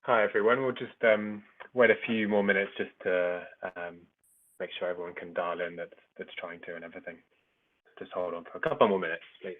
Hi everyone. We'll just wait a few more minutes just to make sure everyone can dial in that's trying to and everything. Just hold on for a couple more minutes, please.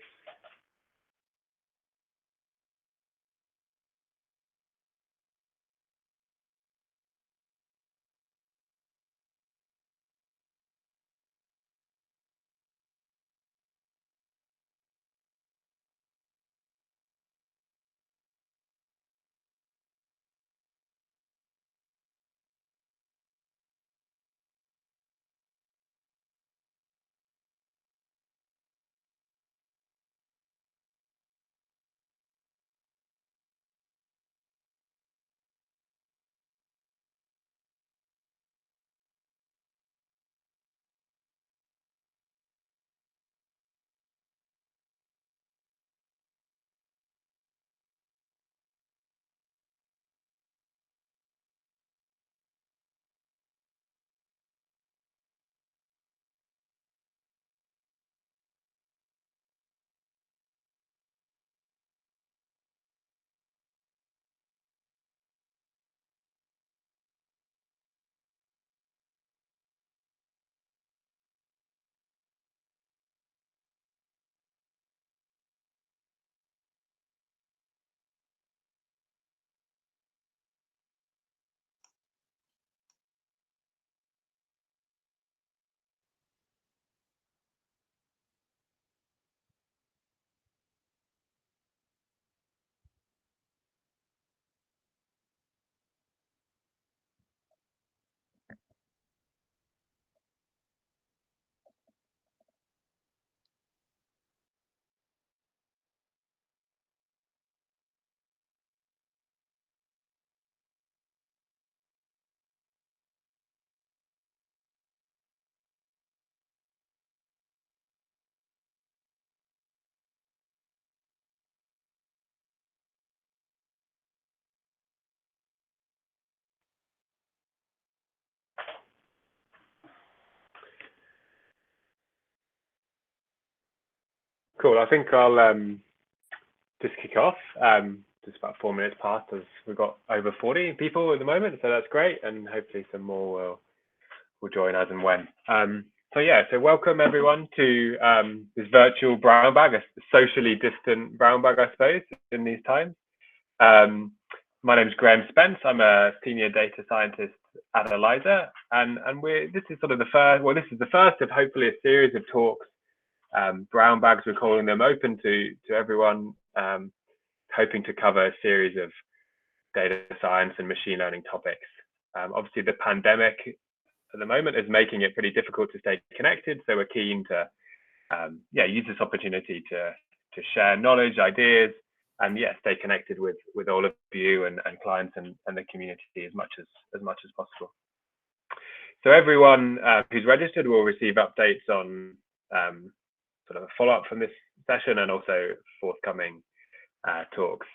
Cool. I think I'll just kick off. Just about 4 minutes past as we've got over 40 people at the moment, so that's great, and hopefully some more will join as and when. So welcome everyone to this virtual brown bag, a socially distant brown bag, I suppose, in these times. Um, my name is Graham Spence. I'm a senior data scientist at Eliiza, and this is sort of the first. Well, this is the first of hopefully a series of talks. Brown bags, we're calling them, open to everyone, hoping to cover a series of data science and machine learning topics. Obviously, the pandemic at the moment is making it pretty difficult to stay connected, so we're keen to use this opportunity to share knowledge, ideas, and stay connected with all of you and clients and the community as much as possible. So everyone who's registered will receive updates on sort of a follow-up from this session and also forthcoming talks.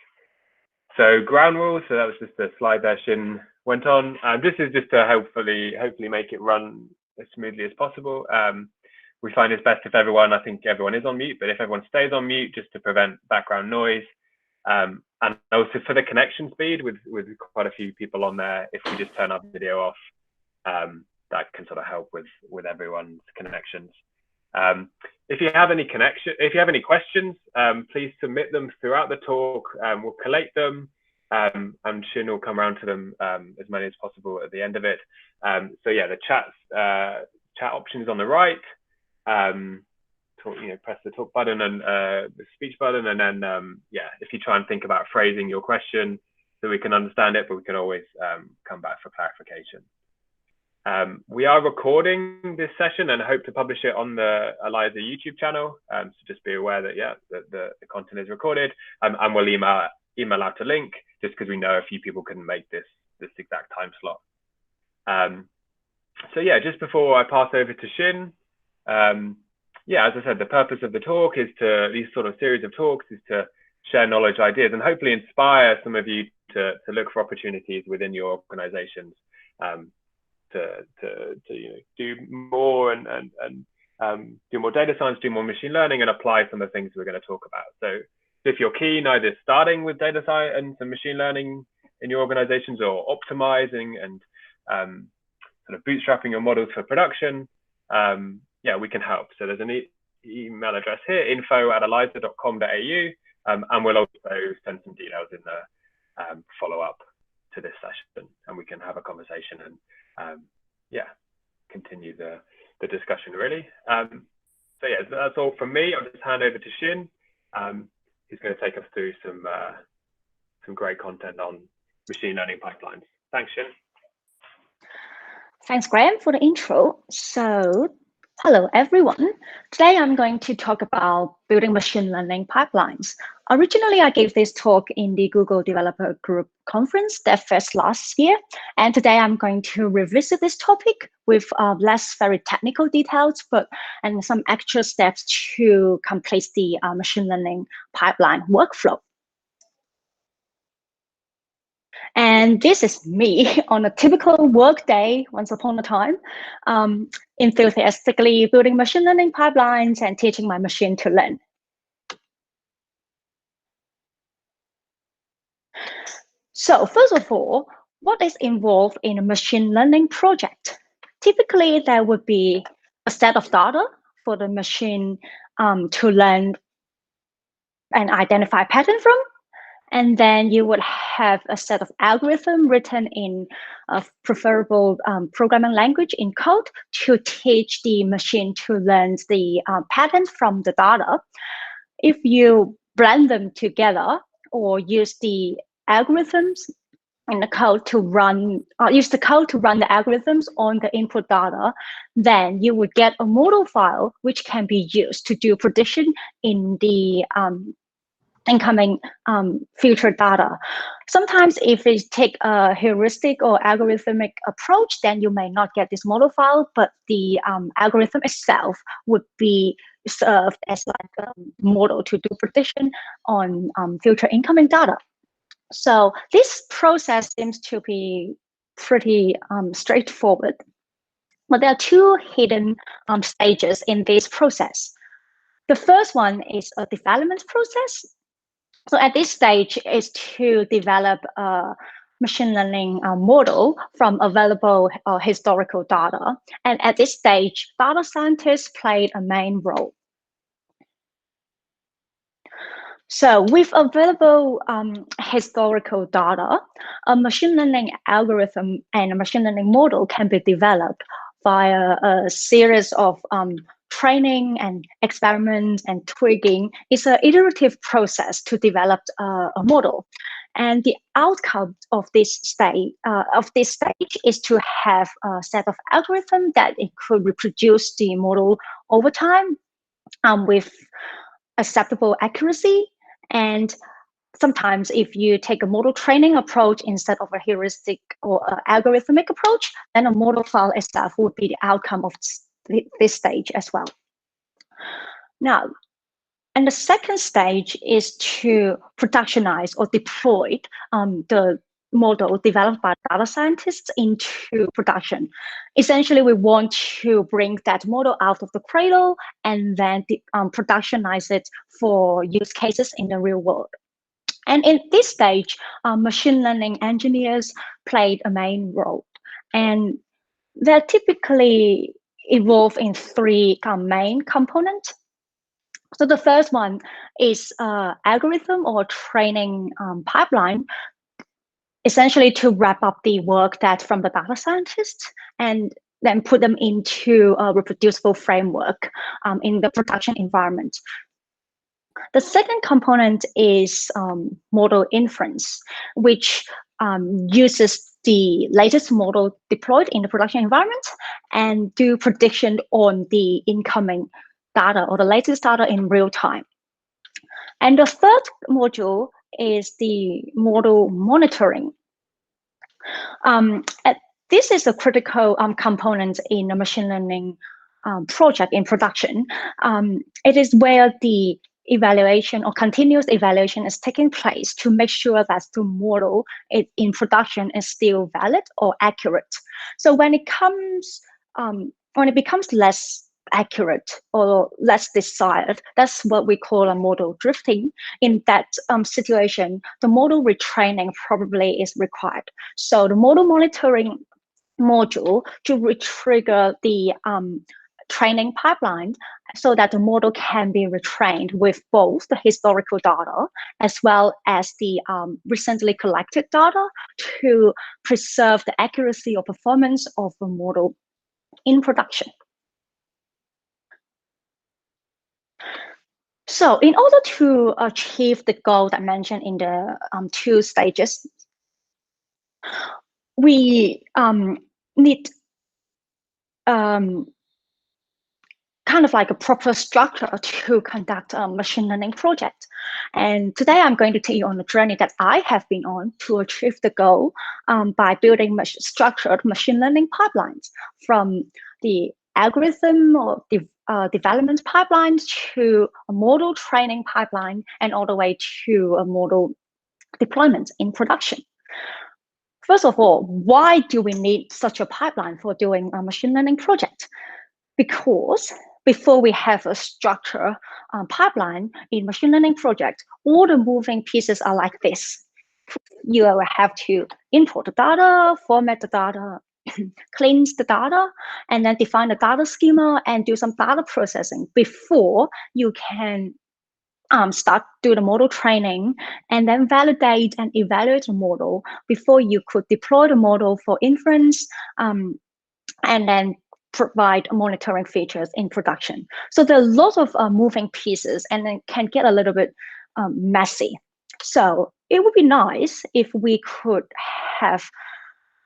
So ground rules. So that was just a slide version went on. This is just to hopefully make it run as smoothly as possible. We find it's best if everyone, I think everyone is on mute, but if everyone stays on mute just to prevent background noise. And also for the connection speed with quite a few people on there, if we just turn our video off, that can sort of help with everyone's connections. If you have any questions, please submit them throughout the talk. We'll collate them, and Shin will come around to them as many as possible at the end of it. The chat option is on the right. Press the talk button and the speech button, and then if you try and think about phrasing your question so we can understand it, but we can always come back for clarification. We are recording this session and hope to publish it on the Eliiza YouTube channel. So just be aware that the content is recorded, and we'll email out a link just because we know a few people couldn't make this exact time slot. Just before I pass over to Shin, as I said, the purpose of the talk is these sort of series of talks is to share knowledge, ideas, and hopefully inspire some of you to look for opportunities within your organizations. To do more and do more data science, do more machine learning, and apply some of the things we're going to talk about. So if you're keen, either starting with data science and machine learning in your organizations, or optimizing and sort of bootstrapping your models for production, yeah, we can help. So there's an email address here, info@eliiza.com.au, and we'll also send some details in the follow-up to this session, and we can have a conversation and yeah, continue the discussion really. So yeah, that's all from me. I'll just hand over to Xin, who's going to take us through some great content on machine learning pipelines. Thanks, Xin. Thanks, Graham, for the intro. So, hello, everyone. Today, I'm going to talk about building machine learning pipelines. Originally, I gave this talk in the Google Developer Group conference that first last year. And today, I'm going to revisit this topic with less very technical details, and some actual steps to complete the machine learning pipeline workflow. And this is me on a typical work day once upon a time, enthusiastically building machine learning pipelines and teaching my machine to learn. So first of all, what is involved in a machine learning project? Typically, there would be a set of data for the machine to learn and identify pattern from. And then you would have a set of algorithm written in a preferable programming language in code to teach the machine to learn the patterns from the data. If you blend them together or use the algorithms in the code to run, use the code to run the algorithms on the input data, then you would get a model file which can be used to do prediction in the incoming future data. Sometimes if you take a heuristic or algorithmic approach, then you may not get this model file, but the algorithm itself would be served as like a model to do prediction on future incoming data. So this process seems to be pretty straightforward. But there are two hidden stages in this process. The first one is a development process. So at this stage is to develop a machine learning model from available historical data. And at this stage, data scientists played a main role. So with available historical data, a machine learning algorithm and a machine learning model can be developed via a series of training and experiments and tweaking. It's an iterative process to develop a model. And the outcome of this stage is to have a set of algorithms that it could reproduce the model over time with acceptable accuracy. And sometimes if you take a model training approach instead of a heuristic or algorithmic approach, then a model file itself would be the outcome of this stage as well. Now, and the second stage is to productionize or deploy the model developed by data scientists into production. Essentially, we want to bring that model out of the cradle and then productionize it for use cases in the real world. And in this stage, machine learning engineers played a main role. And they're typically involved in three main components. So the first one is algorithm or training pipeline, essentially to wrap up the work that from the data scientists and then put them into a reproducible framework in the production environment. The second component is model inference, which uses the latest model deployed in the production environment and do prediction on the incoming data or the latest data in real time. And the third module is the model monitoring. This is a critical component in a machine learning project in production. It is where the evaluation or continuous evaluation is taking place to make sure that the model in production is still valid or accurate. So when it becomes less accurate or less desired. That's what we call a model drifting. In that situation, the model retraining probably is required. So the model monitoring module to retrigger the training pipeline so that the model can be retrained with both the historical data as well as the recently collected data to preserve the accuracy or performance of the model in production. So in order to achieve the goal that I mentioned in the 2 stages, we need kind of like a proper structure to conduct a machine learning project. And today I'm going to take you on a journey that I have been on to achieve the goal by building structured machine learning pipelines from the algorithm or development pipeline to a model training pipeline and all the way to a model deployment in production. First of all, why do we need such a pipeline for doing a machine learning project? Because before we have a structure pipeline in machine learning project, all the moving pieces are like this. You will have to import the data, format the data, cleanse the data, and then define the data schema and do some data processing before you can start do the model training and then validate and evaluate the model before you could deploy the model for inference and then provide monitoring features in production. So there are lots of moving pieces and it can get a little bit messy. So it would be nice if we could have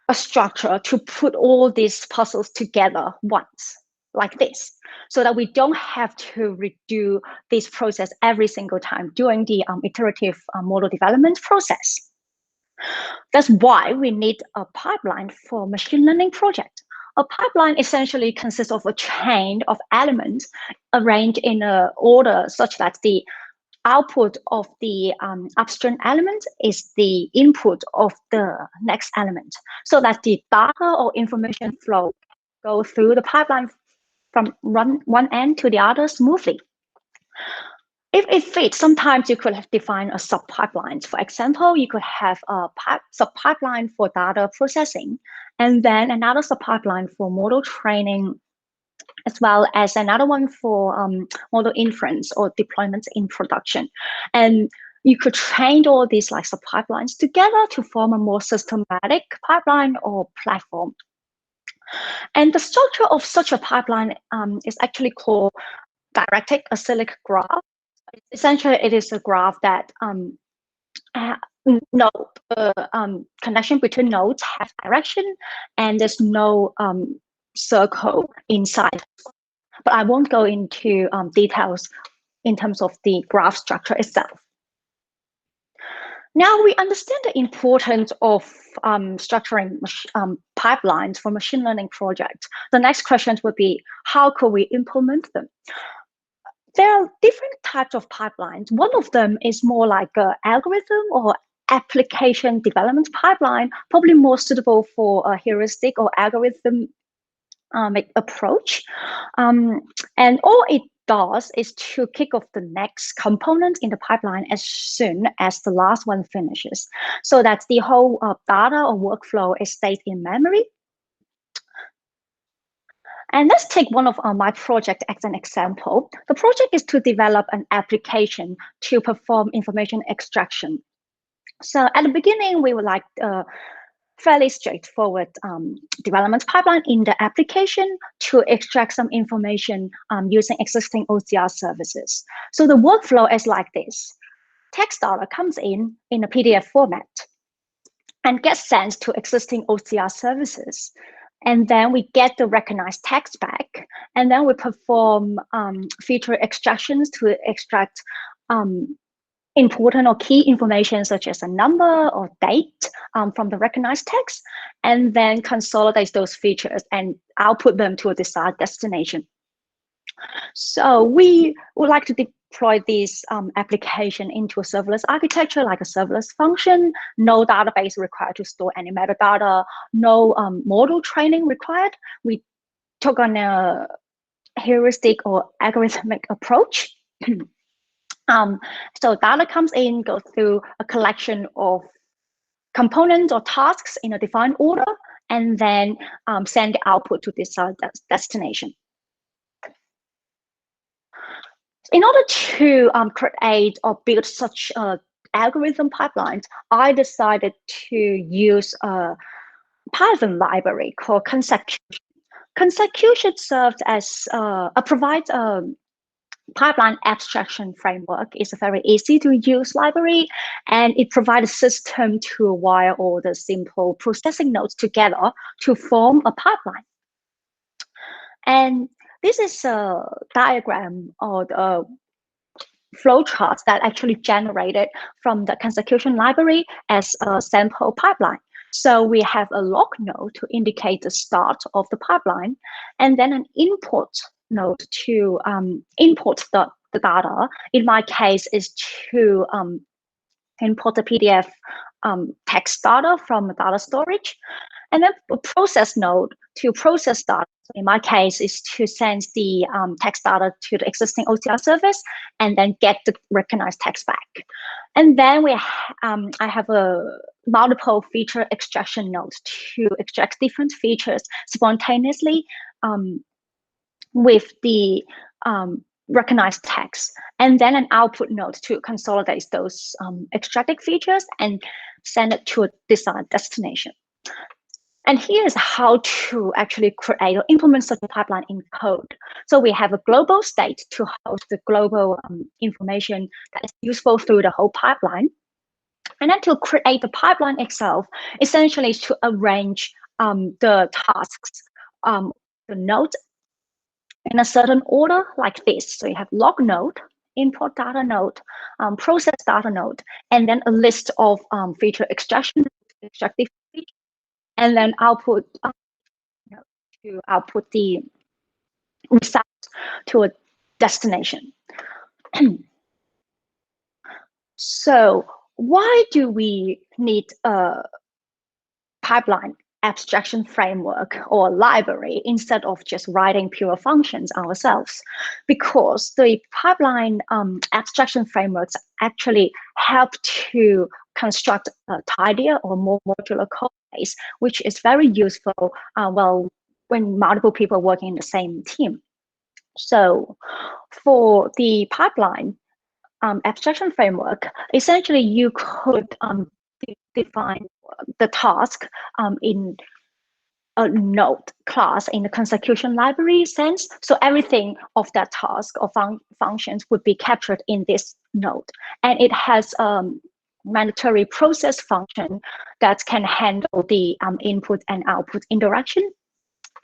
a structure to put all these puzzles together once, like this, so that we don't have to redo this process every single time during the iterative model development process. That's why we need a pipeline for machine learning project. A pipeline essentially consists of a chain of elements arranged in an order such that the output of the upstream element is the input of the next element, so that the data or information flow go through the pipeline from one end to the other smoothly. If it fits, sometimes you could have defined a sub-pipeline. For example, you could have a sub-pipeline for data processing, and then another sub-pipeline for model training, as well as another one for model inference or deployment in production. And you could train all these like sub-pipelines together to form a more systematic pipeline or platform. And the structure of such a pipeline is actually called directed acyclic graph. Essentially, it is a graph that connection between nodes has direction, and there's no circle inside. But I won't go into details in terms of the graph structure itself. Now we understand the importance of structuring pipelines for machine learning projects. The next question would be, how could we implement them? There are different types of pipelines. One of them is more like an algorithm or application development pipeline, probably more suitable for a heuristic or algorithm approach. And all it does is to kick off the next component in the pipeline as soon as the last one finishes, so that the whole data or workflow is stayed in memory. And let's take one of my project as an example. The project is to develop an application to perform information extraction. So at the beginning, we would like fairly straightforward development pipeline in the application to extract some information using existing OCR services. So the workflow is like this. Text data comes in a PDF format and gets sent to existing OCR services. And then we get the recognized text back, and then we perform feature extractions to extract important or key information such as a number or date from the recognized text, and then consolidate those features and output them to a desired destination. So we would like to deploy this application into a serverless architecture, like a serverless function, no database required to store any metadata, no model training required. We took on a heuristic or algorithmic approach. So data comes in, goes through a collection of components or tasks in a defined order, and then send the output to this destination. In order to create or build such algorithm pipelines, I decided to use a Python library called consecution. Consecution serves as provides a pipeline abstraction framework. It's a very easy to use library, and it provides a system to wire all the simple processing nodes together to form a pipeline. And this is a diagram or the flowcharts that actually generated from the consecution library as a sample pipeline. So we have a log node to indicate the start of the pipeline, and then an import node to import the data. In my case, is to import the PDF text data from data storage, and then a process node to process data. In my case, is to send the text data to the existing OCR service and then get the recognized text back. And then I have a multiple feature extraction node to extract different features spontaneously with the recognized text, and then an output node to consolidate those extracted features and send it to a desired destination. And here's how to actually create or implement such a pipeline in code. So we have a global state to host the global information that is useful through the whole pipeline. And then to create the pipeline itself, essentially to arrange the tasks, the nodes in a certain order like this. So you have log node, import data node, process data node, and then a list of feature extraction, extractive feature, and then output to output the result to a destination. So why do we need a pipeline abstraction framework or library instead of just writing pure functions ourselves? Because the pipeline abstraction frameworks actually help to construct a tidier or more modular code base, which is very useful when multiple people are working in the same team. So for the pipeline abstraction framework, essentially you could define the task in a node class in the consecution library sense. So everything of that task or functions would be captured in this node. And it has mandatory process function that can handle the input and output interaction.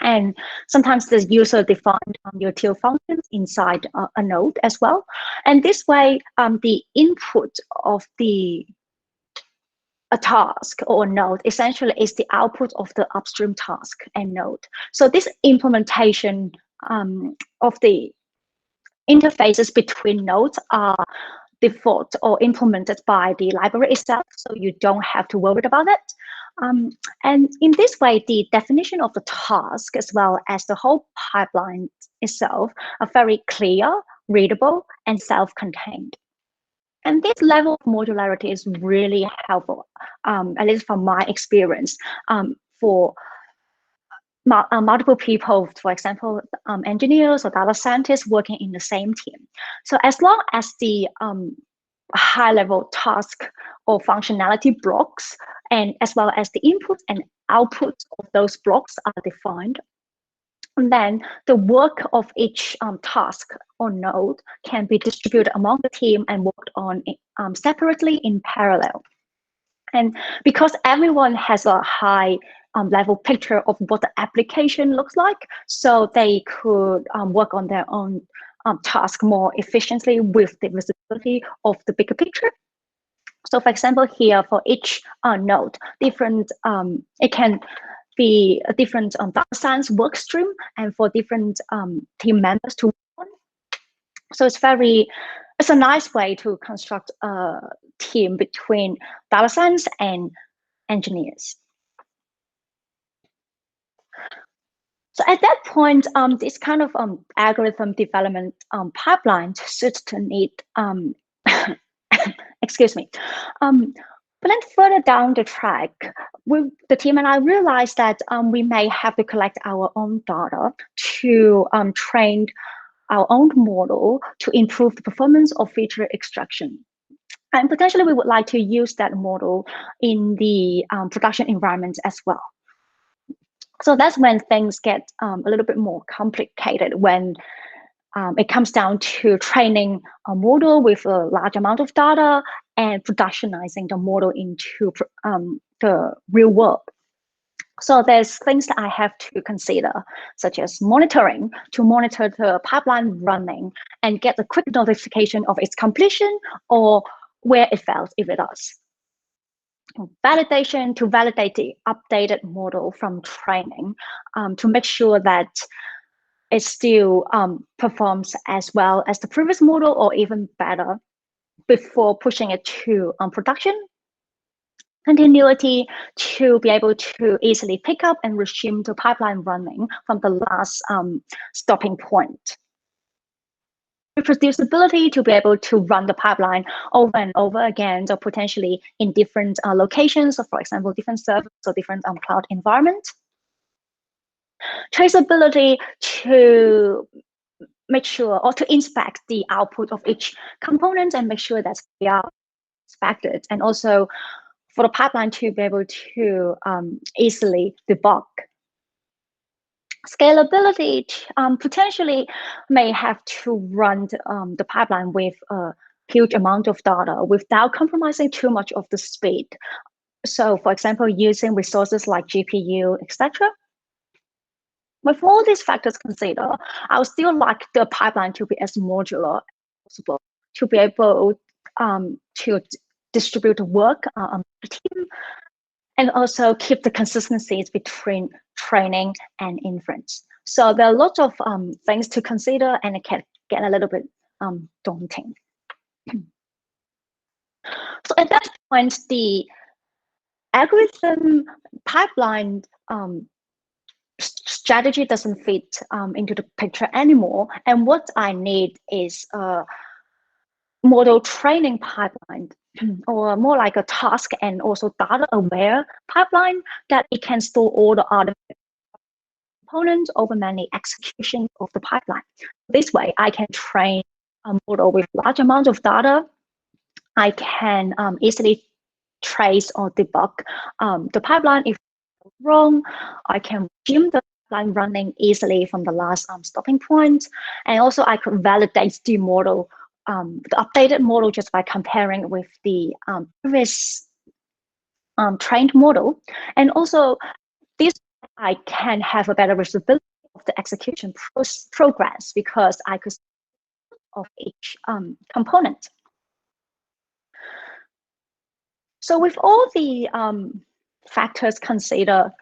And sometimes there's user-defined util functions inside a node as well. And this way, the input of a task or a node essentially is the output of the upstream task and node. So this implementation of the interfaces between nodes are default or implemented by the library itself, so you don't have to worry about it. And in this way, the definition of the task as well as the whole pipeline itself are very clear, readable, and self-contained. And this level of modularity is really helpful, at least from my experience, for multiple people, for example, engineers or data scientists working in the same team. So as long as the high-level task or functionality blocks, and as well as the input and output of those blocks are defined, and then the work of each task or node can be distributed among the team and worked on separately in parallel. And because everyone has a high level picture of what the application looks like, so they could work on their own task more efficiently with the visibility of the bigger picture. So for example, here for each node, different it can be a different data science work stream and for different team members to work on. So it's a nice way to construct a team between data science and engineers. So at that point, this kind of algorithm development pipeline should need, excuse me. But then further down the track, the team and I realized that we may have to collect our own data to train our own model to improve the performance of feature extraction. And potentially we would like to use that model in the production environment as well. So that's when things get a little bit more complicated, when it comes down to training a model with a large amount of data and productionizing the model into the real world. So there's things that I have to consider, such as monitoring, to monitor the pipeline running and get a quick notification of its completion or where it fails if it does. Validation, to validate the updated model from training to make sure that it still performs as well as the previous model or even better before pushing it to production. Continuity, to be able to easily pick up and resume the pipeline running from the last stopping point. Reproducibility, to be able to run the pipeline over and over again, so potentially in different locations, so for example, different servers or different cloud environments. Traceability, to make sure or to inspect the output of each component and make sure that they are inspected, and also for the pipeline to be able to easily debug. Scalability, potentially may have to run the pipeline with a huge amount of data without compromising too much of the speed. So for example, using resources like GPU, etc. With all these factors considered, I would still like the pipeline to be as modular as possible, to be able to distribute work on the team, and also keep the consistencies between training and inference. So there are lots of things to consider, and it can get a little bit daunting. So at that point, the algorithm pipeline strategy doesn't fit into the picture anymore. And what I need is a model training pipeline, or more like a task and also data aware pipeline that it can store all the other components over many executions of the pipeline. This way, I can train a model with large amounts of data. I can easily trace or debug the pipeline if it's wrong. I can resume the pipeline running easily from the last stopping point. And also I could validate the model, the updated model, just by comparing with the previous trained model. And also this, I can have a better visibility of the execution progress, because I could see of each component. So with all the factors considered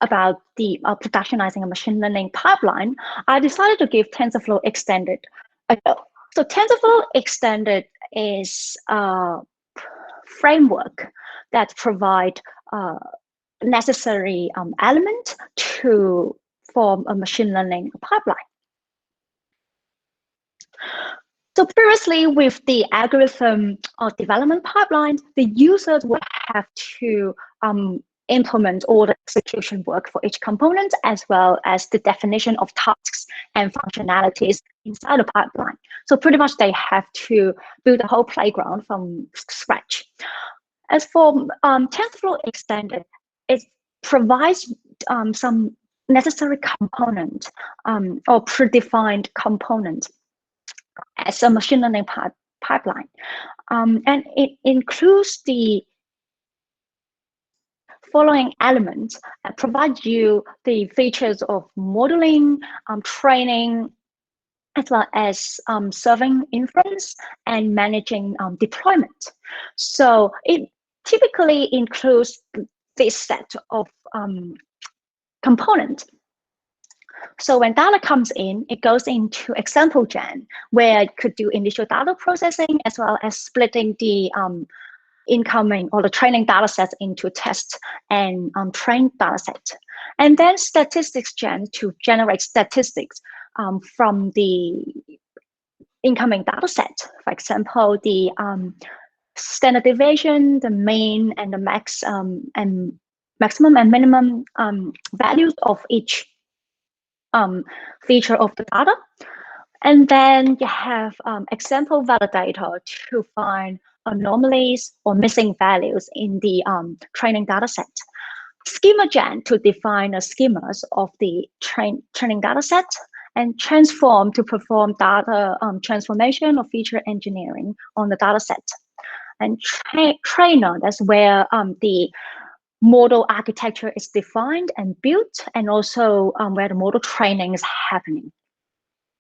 about the productionizing a machine learning pipeline, I decided to give TensorFlow Extended a go. So TensorFlow Extended is a framework that provide necessary element to form a machine learning pipeline. So previously, with the algorithm or development pipelines, the users would have to implement all the execution work for each component, as well as the definition of tasks and functionalities inside the pipeline. So pretty much they have to build a whole playground from scratch. As for TensorFlow Extended, it provides some necessary component or predefined component as a machine learning pipeline. And it includes the following elements that provide you the features of modeling, training, as well as serving inference and managing deployment. So it typically includes this set of components. So when data comes in, it goes into example gen, where it could do initial data processing, as well as splitting the incoming or the training data set into test and trained data set. And then statistics gen to generate statistics from the incoming data set. For example, the standard deviation, the mean, and the maximum and minimum values of each feature of the data. And then you have example validator to find anomalies or missing values in the training data set. Schema gen to define the schemas of the training data set, and transform to perform data transformation or feature engineering on the data set. And trainer, that's where the model architecture is defined and built, and also where the model training is happening.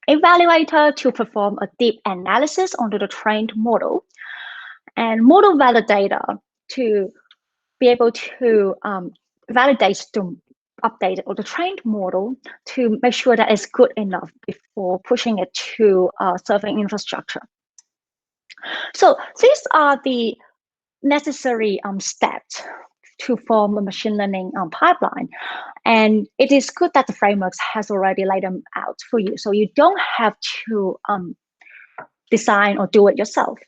Evaluator to perform a deep analysis onto the trained model, and model validator to be able to validate the updated or the trained model to make sure that it's good enough before pushing it to serving infrastructure. So these are the necessary steps to form a machine learning pipeline. And it is good that the frameworks has already laid them out for you, so you don't have to design or do it yourself.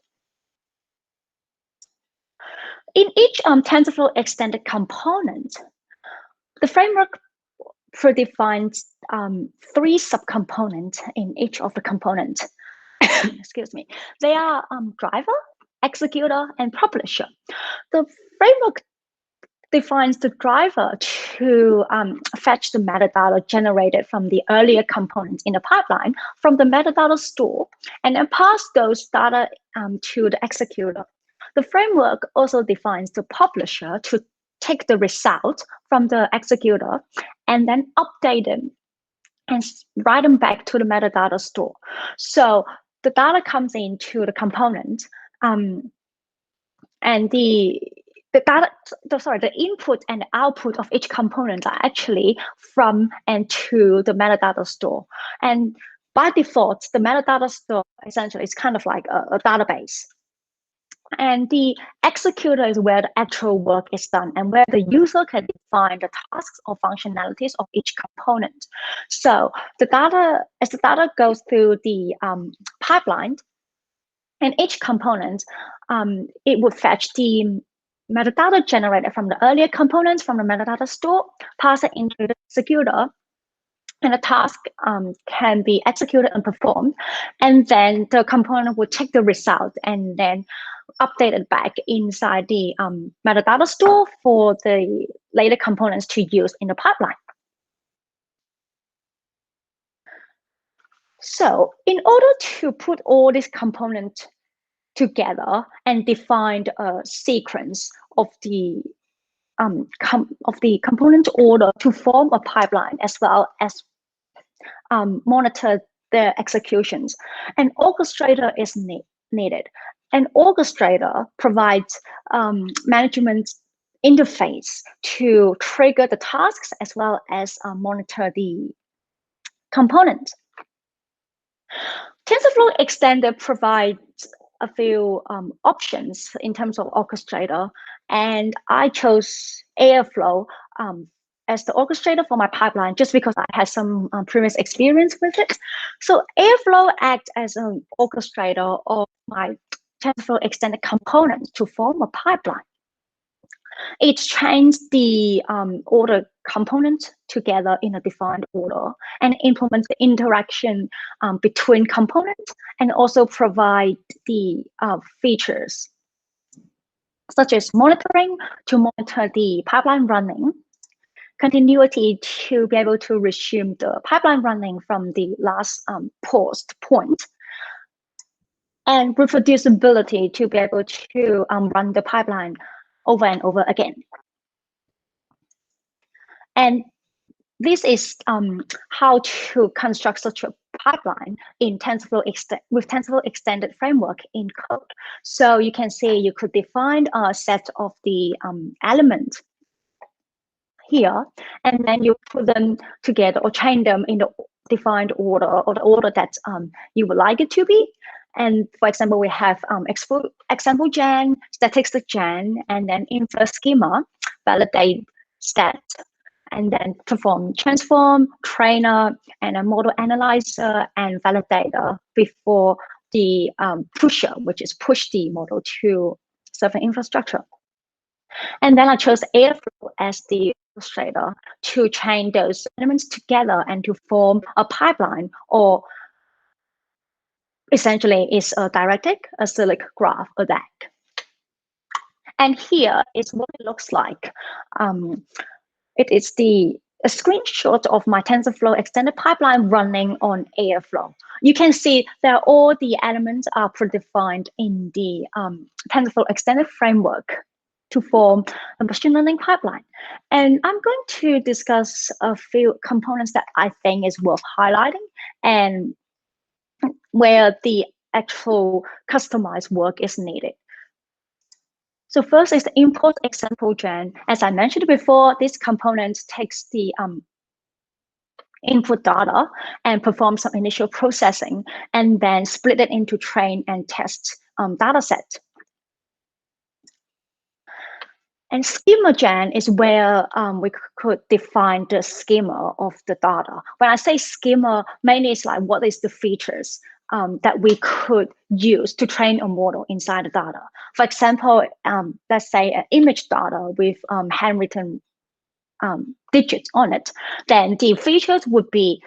In each TensorFlow extended component, the framework predefines 3 subcomponents in each of the components. Excuse me. They are driver, executor, and publisher. The framework defines the driver to fetch the metadata generated from the earlier components in the pipeline from the metadata store, and then pass those data to the executor. The framework also defines the publisher to take the result from the executor and then update them and write them back to the metadata store. So the data comes into the component, and the input and the output of each component are actually from and to the metadata store. And by default, the metadata store essentially is kind of like a database. And the executor is where the actual work is done and where the user can define the tasks or functionalities of each component. So the data, as the data goes through the pipeline, and each component, it would fetch the metadata generated from the earlier components from the metadata store, pass it into the executor, and the task can be executed and performed. And then the component will take the result and then update it back inside the metadata store for the later components to use in the pipeline. So in order to put all these components together and define a sequence of the component order to form a pipeline, as well as monitor their executions, an orchestrator is needed. An orchestrator provides management interface to trigger the tasks as well as monitor the component. TensorFlow Extended provides a few options in terms of orchestrator, and I chose Airflow as the orchestrator for my pipeline just because I had some previous experience with it. So Airflow acts as an orchestrator of my TensorFlow Extended components to form a pipeline. It chains the order component together in a defined order and implements the interaction between components, and also provide the features such as monitoring to monitor the pipeline running, continuity to be able to resume the pipeline running from the last paused point, and reproducibility to be able to run the pipeline over and over again. And this is how to construct such a pipeline in TensorFlow with TensorFlow Extended framework in code. So you can see you could define a set of the elements here, and then you put them together or chain them in the defined order or the order that you would like it to be. And for example, we have example gen, statistic gen, and then infer schema, validate stat, and then perform transform, trainer, and a model analyzer and validator before the pusher, which is push the model to certain infrastructure. And then I chose Airflow as the illustrator to chain those elements together and to form a pipeline, or essentially is a directed acyclic graph, a DAG. And here is what it looks like. It is a screenshot of my TensorFlow extended pipeline running on Airflow. You can see that all the elements are predefined in the TensorFlow extended framework to form a machine learning pipeline. And I'm going to discuss a few components that I think is worth highlighting and where the actual customized work is needed. So first is the import example gen. As I mentioned before, this component takes the input data and performs some initial processing, and then split it into train and test data set. And schema gen is where we could define the schema of the data. When I say schema, mainly it's like what is the features that we could use to train a model inside the data. For example, let's say an image data with handwritten digits on it, then the features would be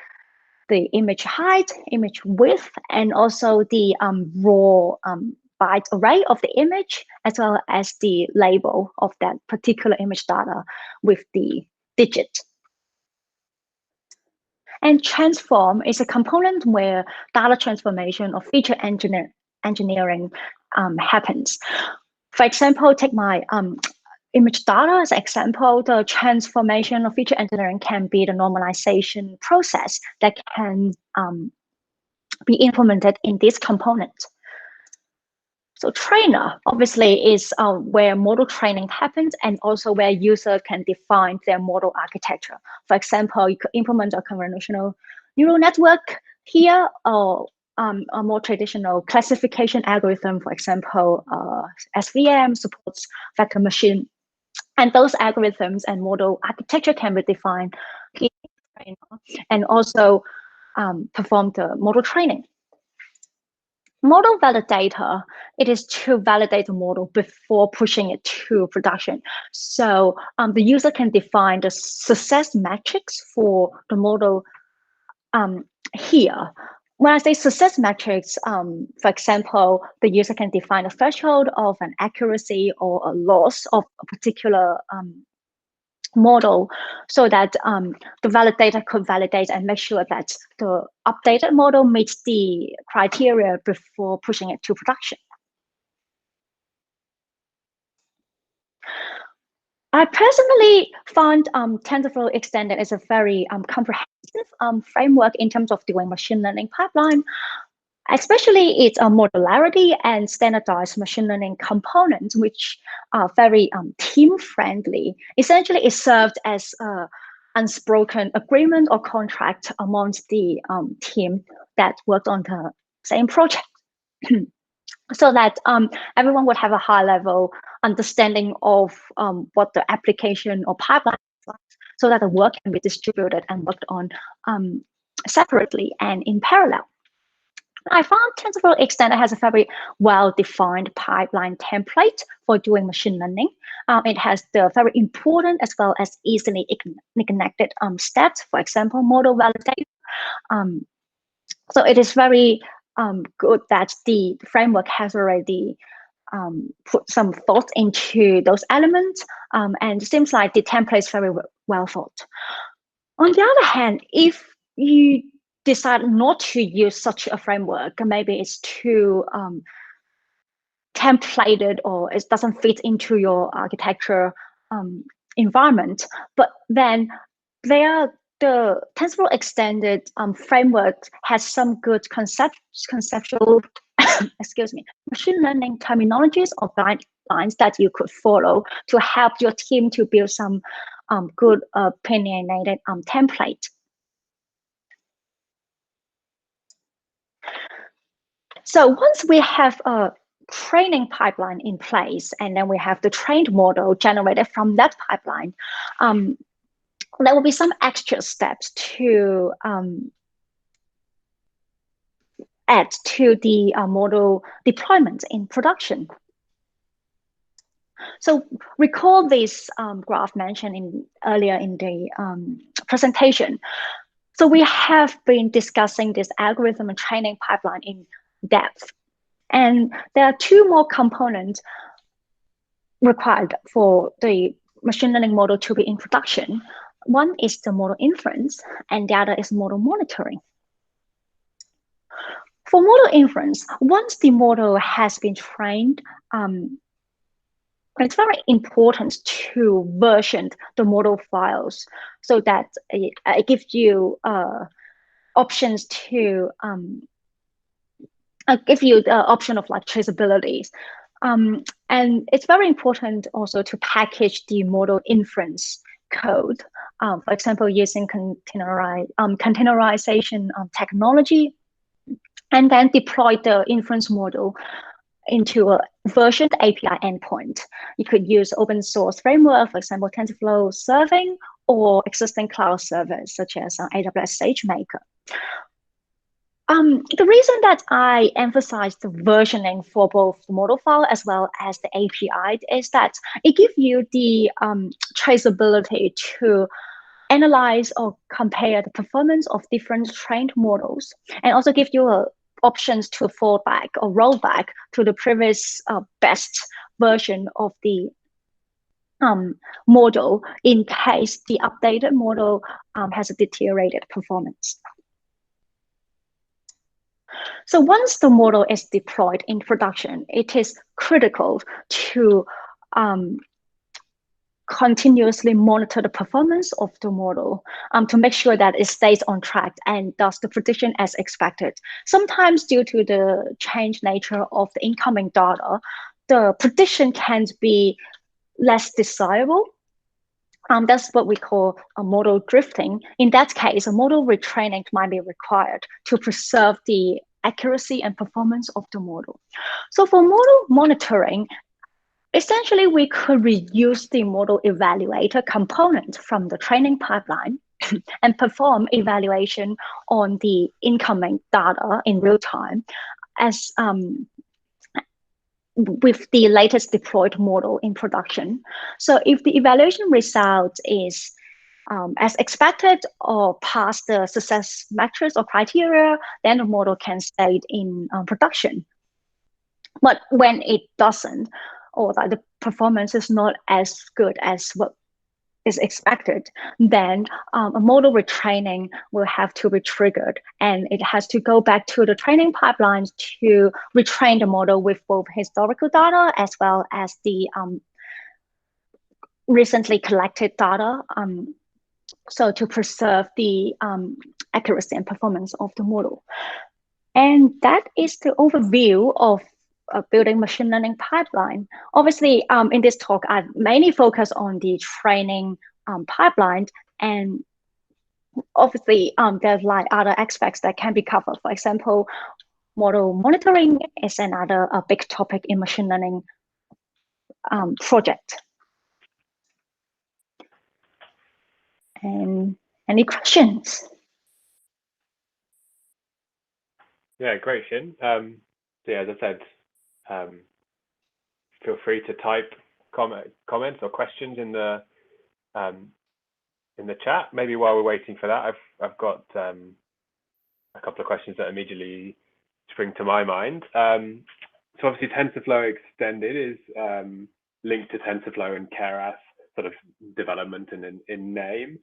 the image height, image width, and also the raw byte array of the image, as well as the label of that particular image data with the digit. And transform is a component where data transformation or feature engineering happens. For example, take my image data as an example. The transformation of feature engineering can be the normalization process that can be implemented in this component. So trainer obviously is where model training happens, and also where user can define their model architecture. For example, you could implement a convolutional neural network here, or a more traditional classification algorithm. For example, SVM supports vector machine, and those algorithms and model architecture can be defined in trainer, and also perform the model training. Model validator, it is to validate the model before pushing it to production. So the user can define the success metrics for the model here. When I say success metrics, for example, the user can define a threshold of an accuracy or a loss of a particular model, so that the validator could validate and make sure that the updated model meets the criteria before pushing it to production. I personally find TensorFlow Extended is a very comprehensive framework in terms of doing machine learning pipeline, especially its modularity and standardized machine learning components, which are very team-friendly. Essentially, it served as an unspoken agreement or contract amongst the team that worked on the same project. So that everyone would have a high-level understanding of what the application or pipeline is like, so that the work can be distributed and worked on separately and in parallel. I found TensorFlow Extended has a very well-defined pipeline template for doing machine learning. It has the very important as well as easily connected steps, for example, model validation. So it is very good that the framework has already put some thought into those elements, and it seems like the template is very well thought. On the other hand, if you decide not to use such a framework, maybe it's too templated or it doesn't fit into your architecture environment, but then the TensorFlow Extended framework has some good conceptual excuse me, machine learning terminologies or guidelines that you could follow to help your team to build some good opinionated template. So once we have a training pipeline in place, and then we have the trained model generated from that pipeline, there will be some extra steps to add to the model deployment in production. So recall this graph mentioned earlier in the presentation. So we have been discussing this algorithm and training pipeline in depth. And there are two more components required for the machine learning model to be in production. One is the model inference, and the other is model monitoring. For model inference, once the model has been trained, it's very important to version the model files so that it gives you options to give you the option of like traceability. And it's very important also to package the model inference code. For example, using containerization technology, and then deploy the inference model into a versioned API endpoint. You could use open source framework, for example, TensorFlow serving, or existing cloud servers such as AWS SageMaker. The reason that I emphasize the versioning for both the model file as well as the API is that it gives you the traceability to analyze or compare the performance of different trained models, and also give you options to fall back or roll back to the previous best version of the model in case the updated model has a deteriorated performance. So once the model is deployed in production, it is critical to continuously monitor the performance of the model to make sure that it stays on track and does the prediction as expected. Sometimes due to the changed nature of the incoming data, the prediction can be less desirable. That's what we call a model drifting. In that case, a model retraining might be required to preserve the accuracy and performance of the model. So for model monitoring, essentially we could reuse the model evaluator component from the training pipeline and perform evaluation on the incoming data in real time as with the latest deployed model in production. So if the evaluation result is as expected or past the success metrics or criteria, then the model can stay in production. But when it doesn't, or that the performance is not as good as what is expected, then a model retraining will have to be triggered, and it has to go back to the training pipelines to retrain the model with both historical data as well as the recently collected data, so to preserve the accuracy and performance of the model. And that is the overview of building machine learning pipeline. Obviously, in this talk, I mainly focus on the training pipeline, and obviously, there's like other aspects that can be covered. For example, model monitoring is another big topic in machine learning project. And any questions? Yeah, great, Xin. So yeah, as I said, feel free to type comments or questions in the chat. Maybe while we're waiting for that, I've got a couple of questions that immediately spring to my mind. So obviously TensorFlow Extended is linked to TensorFlow and Keras sort of development and in name.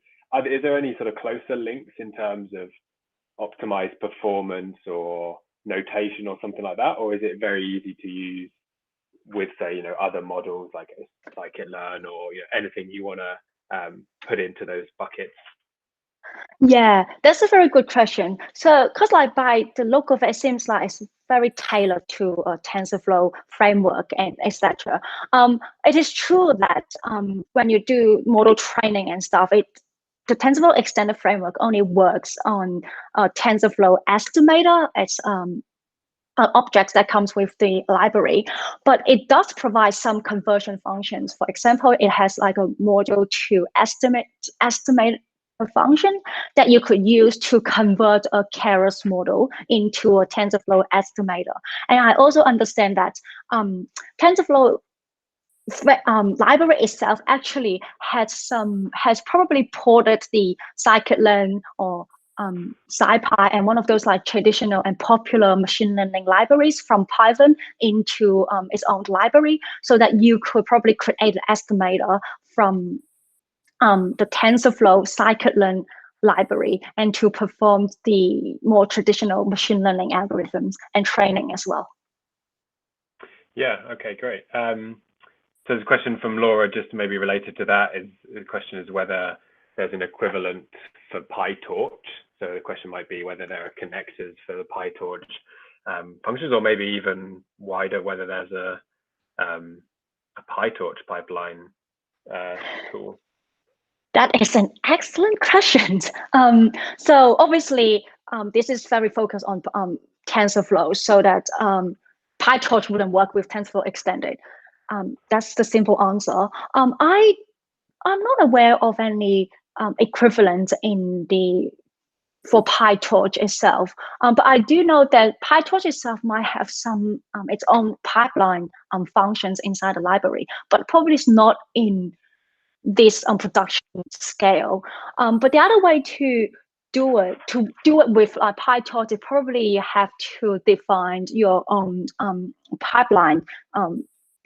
Is there any sort of closer links in terms of optimized performance or notation or something like that, or is it very easy to use with, say, other models like scikit-learn or anything you want to put into those buckets? Yeah, that's a very good question. So, because like by the look of it, it seems like it's very tailored to a TensorFlow framework and etc. It is true that when you do model training and stuff, the TensorFlow extended framework only works on TensorFlow estimator. It's objects that comes with the library, but it does provide some conversion functions. For example, it has like a module to estimate a function that you could use to convert a Keras model into a TensorFlow estimator. And I also understand that TensorFlow library itself actually has probably ported the scikit-learn or SciPy and one of those like traditional and popular machine learning libraries from Python into its own library, so that you could probably create an estimator from the TensorFlow scikit-learn library and to perform the more traditional machine learning algorithms and training as well. Yeah, okay, great. So there's a question from Laura, just maybe related to that. The question is whether there's an equivalent for PyTorch. So the question might be whether there are connectors for the PyTorch functions, or maybe even wider, whether there's a PyTorch pipeline tool. That is an excellent question. So obviously, this is very focused on TensorFlow, so that PyTorch wouldn't work with TensorFlow extended. That's the simple answer. I'm not aware of any equivalent for PyTorch itself, but I do know that PyTorch itself might have some its own pipeline functions inside the library, but probably it's not in this production scale. But the other way to do it with PyTorch, you probably have to define your own pipeline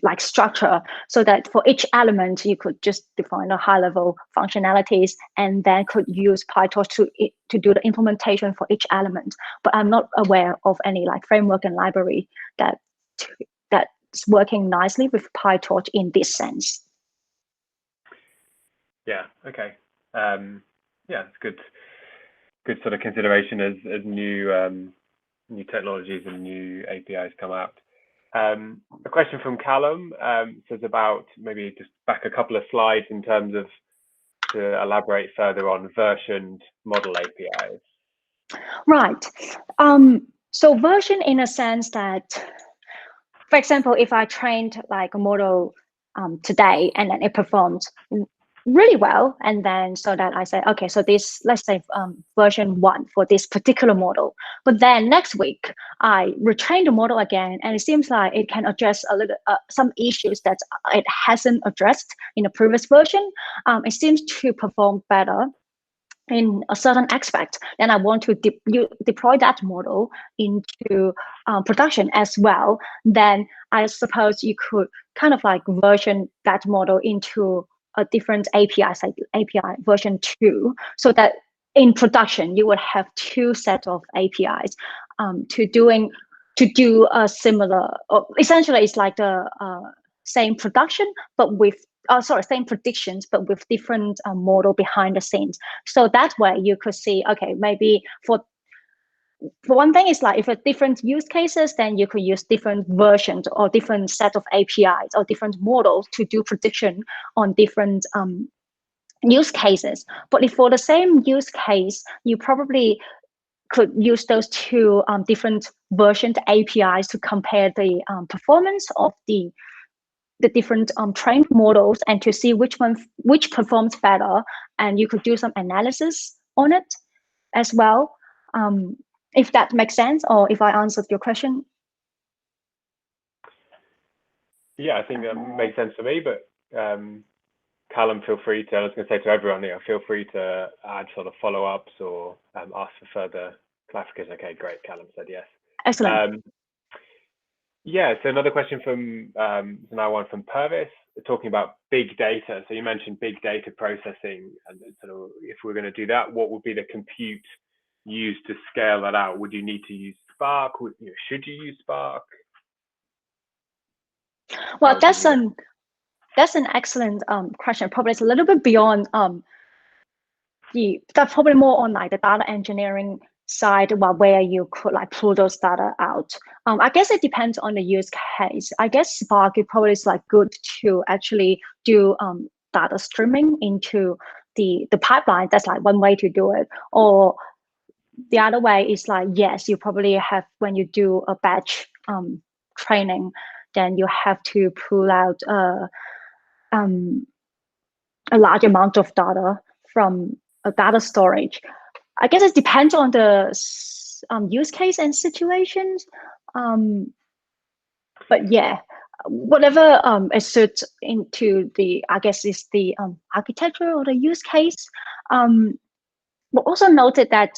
like structure, so that for each element you could just define a high-level functionalities and then could use PyTorch to do the implementation for each element. But I'm not aware of any like framework and library that's working nicely with PyTorch in this sense. Yeah, okay. Yeah, it's good sort of consideration as new technologies and new APIs come out. A question from Callum says about maybe just back a couple of slides in terms of to elaborate further on versioned model APIs. Right. So version in a sense that, for example, if I trained like a model today and then it performed really well, and then so that I say, okay, so this, let's say version 1 for this particular model, but then next week I retrain the model again, and it seems like it can address a little some issues that it hasn't addressed in the previous version. It seems to perform better in a certain aspect, then I want to deploy that model into production as well. Then I suppose you could kind of like version that model into a different API, say API version 2, so that in production you would have 2 sets of APIs to do a similar, or essentially it's like the same production, but with same predictions, but with different model behind the scenes. So that way you could see, okay, maybe for one thing, it's like if it's different use cases, then you could use different versions or different set of APIs or different models to do prediction on different use cases. But if for the same use case, you probably could use those 2 different versioned APIs to compare the performance of the different trained models and to see which performs better, and you could do some analysis on it as well. If that makes sense, or if I answered your question. Yeah, I think that makes sense to me, but Callum, feel free to, I was going to say to everyone here, feel free to add sort of follow-ups or ask for further clarification. Okay, great, Callum said yes. Excellent. Yeah, so another question from now one from Purvis, talking about big data. So you mentioned big data processing, and sort of if we're going to do that, what would be the compute used to scale that out? Would you need to use Spark? Should you use Spark? Well, that's an excellent question. Probably it's a little bit beyond that's probably more on like the data engineering side, where you could like pull those data out. I guess it depends on the use case. I guess Spark it probably is like good to actually do data streaming into the pipeline. That's like one way to do it. Or the other way is like, yes, you probably have, when you do a batch training, then you have to pull out a large amount of data from a data storage. I guess it depends on the use case and situations. But yeah, whatever it suits into the, I guess, is the architecture or the use case. We also noted that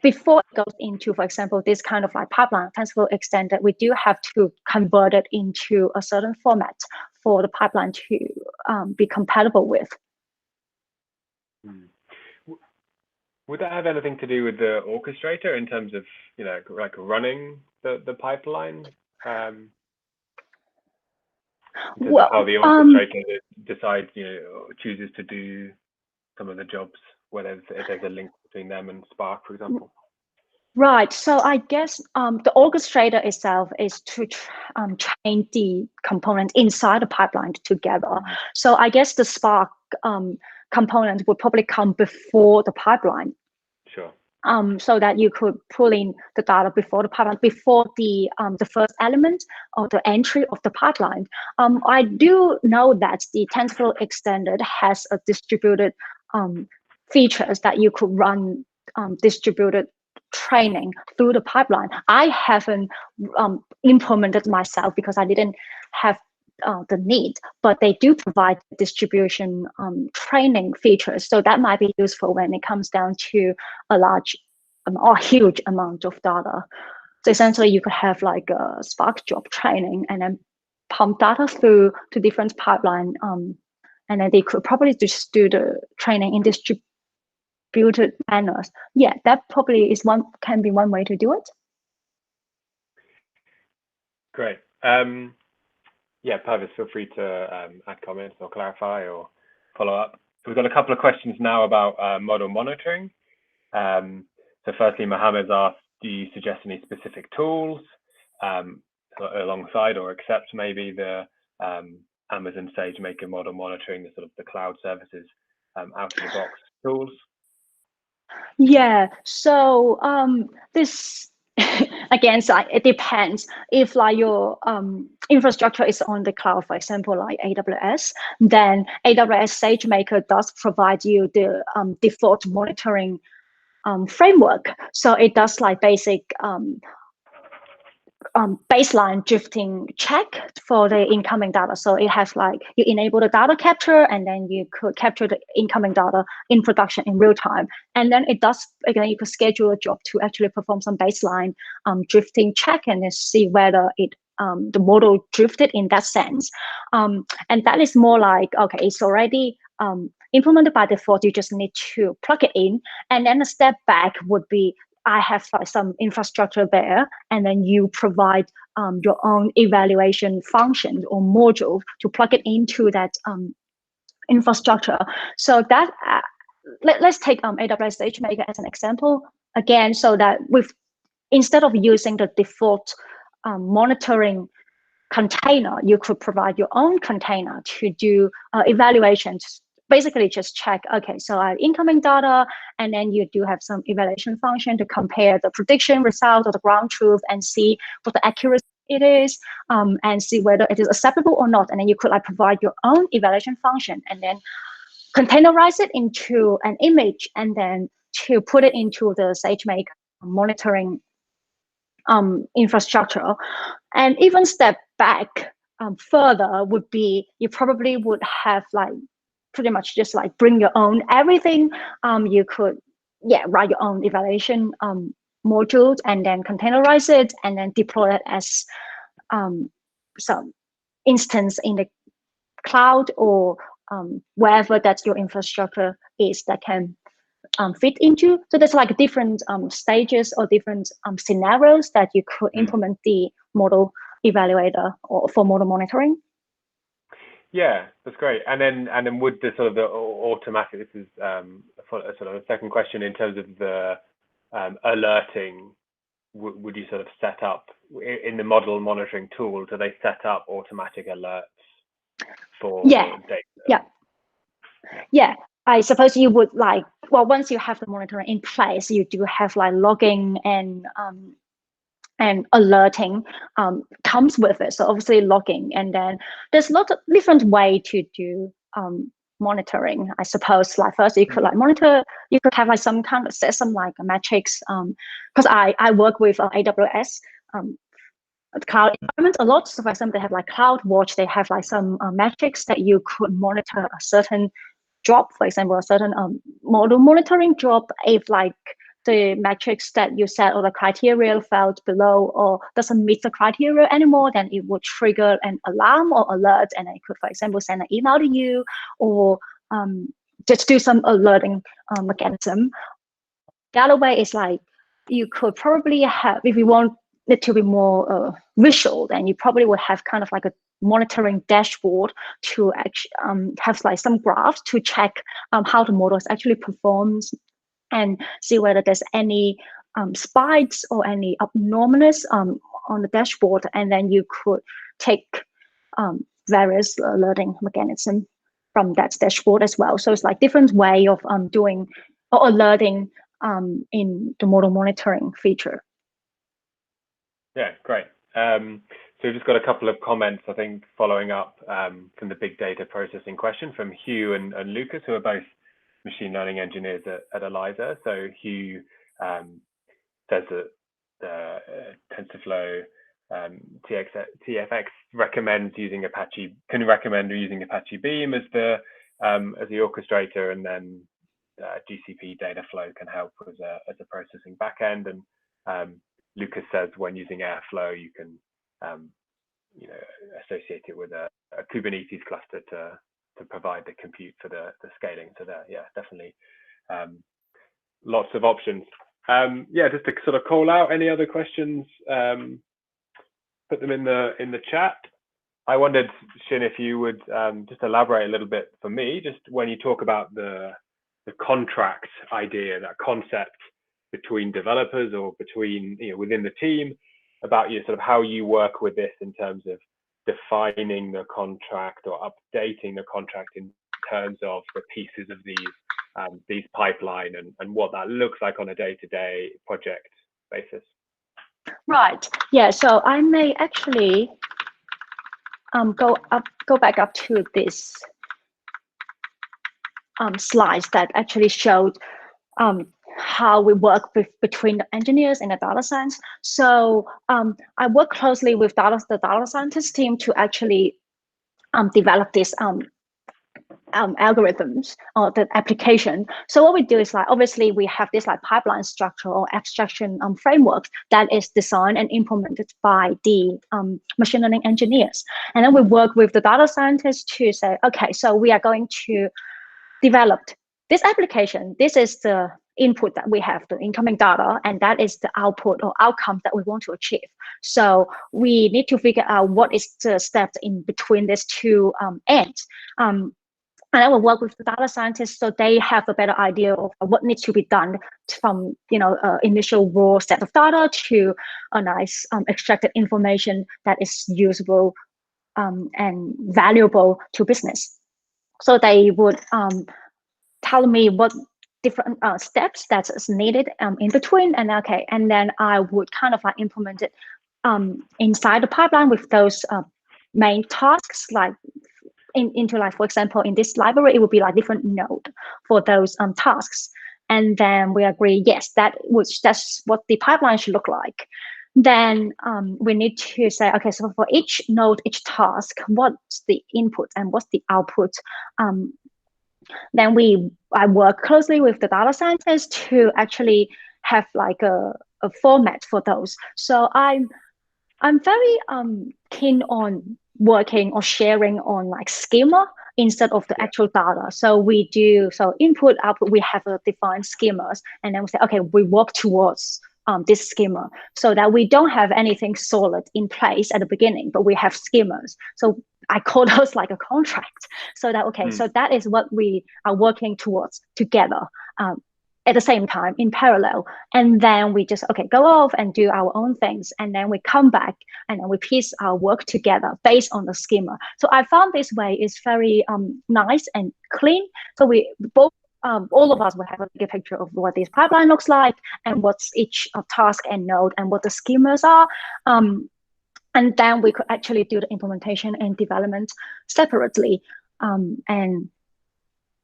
before it goes into, for example, this kind of like pipeline TensorFlow extended, we do have to convert it into a certain format for the pipeline to be compatible with. Would that have anything to do with the orchestrator in terms of, like running the pipeline? In terms of how the orchestrator decides, chooses to do some of the jobs, whether there's a link between them and Spark, for example? Right. So I guess the orchestrator itself is to chain the components inside the pipeline together. So I guess the Spark component would probably come before the pipeline. Sure. So that you could pull in the data before the pipeline, before the first element or the entry of the pipeline. I do know that the TensorFlow Extended has a distributed features that you could run distributed training through the pipeline. I haven't implemented myself because I didn't have the need, but they do provide distribution training features. So that might be useful when it comes down to a large or huge amount of data. So essentially you could have like a Spark job training and then pump data through to different pipeline. And then they could probably just do the training in distributed manners. Yeah, that probably can be one way to do it. Great. Yeah, Purvis, feel free to add comments or clarify or follow up. So we've got a couple of questions now about model monitoring. So firstly, Mohammed's asked, do you suggest any specific tools alongside or except maybe the Amazon SageMaker model monitoring, the sort of the cloud services out of the box tools? Yeah, so this again, so it depends. If like your infrastructure is on the cloud, for example, like AWS, then AWS SageMaker does provide you the default monitoring framework. So it does like basic baseline drifting check for the incoming data. So it has like, you enable the data capture and then you could capture the incoming data in production in real time. And then it does, again, you could schedule a job to actually perform some baseline drifting check and then see whether the model drifted in that sense. And that is more like, okay, it's already implemented by default, you just need to plug it in. And then a step back would be, I have like some infrastructure there, and then you provide your own evaluation function or module to plug it into that infrastructure. So that let's take AWS SageMaker as an example again, so that instead of using the default monitoring container, you could provide your own container to do evaluations. Basically just check, okay, so I have incoming data, and then you do have some evaluation function to compare the prediction result or the ground truth and see what the accuracy it is, and see whether it is acceptable or not. And then you could like provide your own evaluation function and then containerize it into an image and then to put it into the SageMaker monitoring infrastructure. And even step back further would be, you probably would have like pretty much just like bring your own everything. You could write your own evaluation modules and then containerize it and then deploy it as some instance in the cloud or wherever that your infrastructure is that can fit into. So there's like different stages or different scenarios that you could implement the model evaluator or for model monitoring. Yeah, that's great. And then would the sort of the automatic, this is a sort of a second question in terms of the alerting, would you sort of set up in the model monitoring tool, do they set up automatic alerts for data? Yeah. I suppose you would like, well, once you have the monitoring in place, you do have like logging and alerting comes with it. So obviously logging, and then there's lots of different way to do monitoring. I suppose like first you could like monitor, you could have like some kind of system like metrics. Because I work with AWS cloud environment a lot. So for example, they have like CloudWatch. They have like some metrics that you could monitor a certain job, for example, a certain model monitoring job. If like the metrics that you set or the criteria fell below or doesn't meet the criteria anymore, then it would trigger an alarm or alert, and it could, for example, send an email to you or just do some alerting mechanism. The other way is like you could probably have, if you want it to be more visual, then you probably would have kind of like a monitoring dashboard to actually have like some graphs to check how the models actually performs and see whether there's any spikes or any abnormalities on the dashboard, and then you could take various alerting mechanism from that dashboard as well. So it's like different way of doing or alerting in the model monitoring feature. Yeah, great. So we've just got a couple of comments, I think, following up from the big data processing question from Hugh and Lucas, who are both machine learning engineers at Eliiza. So Hugh says that TensorFlow TFX recommends using Apache Beam as the orchestrator, and then GCP Dataflow can help as a processing backend. And Lucas says when using Airflow, you can associate it with a Kubernetes cluster to provide the compute for the scaling. So there, yeah, definitely lots of options. Yeah, just to sort of call out any other questions, put them in the chat. I wondered, Xin, if you would just elaborate a little bit for me, just when you talk about the contract idea, that concept between developers or between within the team, about sort of how you work with this in terms of defining the contract or updating the contract in terms of the pieces of these pipeline and what that looks like on a day-to-day project basis. Right. Yeah. So I may actually go back up to this slides that actually showed how we work between the engineers and the data science. So I work closely with the data scientist team to actually develop this algorithms or the application. So what we do is like, obviously we have this like pipeline structure or abstraction framework that is designed and implemented by the machine learning engineers. And then we work with the data scientists to say, okay, so we are going to develop this application. This is the input that we have, the incoming data, and that is the output or outcome that we want to achieve. So we need to figure out what is the steps in between these two ends. And I will work with the data scientists so they have a better idea of what needs to be done from initial raw set of data to a nice extracted information that is usable and valuable to business. So they would tell me what different steps that is needed in between, and okay, and then I would kind of like implement it inside the pipeline with those main tasks, like into like, for example, in this library, it would be like different node for those tasks. And then we agree, yes, that's what the pipeline should look like. Then we need to say, okay, so for each node, each task, what's the input and what's the output? Then I work closely with the data scientists to actually have like a format for those. So I'm very keen on working or sharing on like schema instead of the actual data. So we do, so input, output, we have a defined schemas, and then we say, okay, we work towards this schema so that we don't have anything solid in place at the beginning, but we have schemas. So I call those like a contract. So that, okay, so that is what we are working towards together. at the same time in parallel. And then we just, okay, go off and do our own things. And then we come back and then we piece our work together based on the schema. So I found this way is very nice and clean. So we both, all of us will have a bigger picture of what this pipeline looks like and what's each task and node and what the schemas are. And then we could actually do the implementation and development separately. And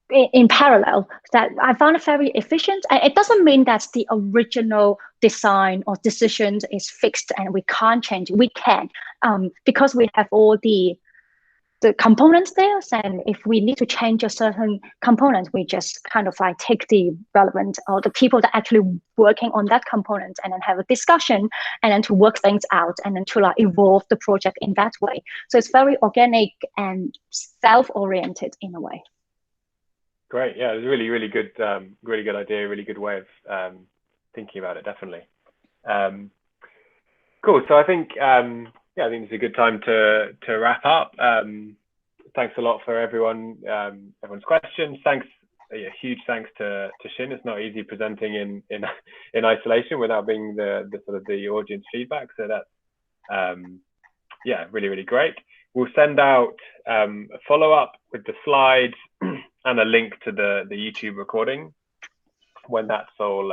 in parallel, that I found it very efficient. And it doesn't mean that the original design or decisions is fixed and we can't change it. We can, because we have all the components there. And if we need to change a certain component, we just kind of like take the relevant or the people that actually working on that component and then have a discussion and then to work things out and then to like evolve the project in that way. So it's very organic and self-oriented in a way. Great. Yeah, it was really good, really good idea, really good way of thinking about it, definitely. Cool. So I think, yeah, I think it's a good time to wrap up. Thanks a lot for everyone's questions. Thanks, a huge thanks to Xin. It's not easy presenting in isolation without being the sort of the audience feedback. So that's yeah, really great. We'll send out a follow-up with the slides and a link to the YouTube recording when that's all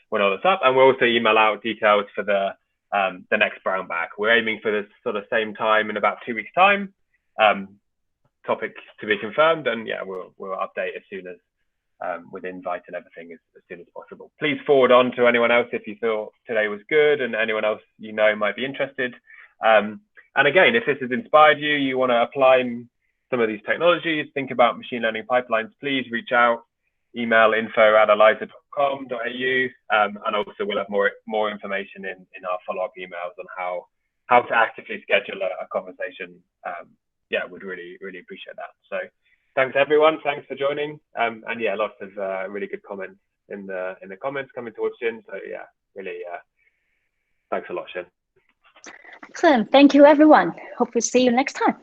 when all that's up, and we'll also email out details for the next brown bag. We're aiming for this sort of same time in about 2 weeks' time. Topics to be confirmed, and yeah, we'll update as soon as with invite and everything as soon as possible. Please forward on to anyone else if you thought today was good and anyone else you know might be interested. And again, if this has inspired you, you want to apply some of these technologies, think about machine learning pipelines, please reach out, email info@eliiza.com.au, and also we'll have more information in our follow-up emails on how to actively schedule a conversation. Yeah, would really appreciate that. So thanks everyone, thanks for joining, and yeah, lots of really good comments in the comments coming towards Xin. So yeah, really thanks a lot, Xin. Excellent. Thank you, everyone. Hope we see you next time.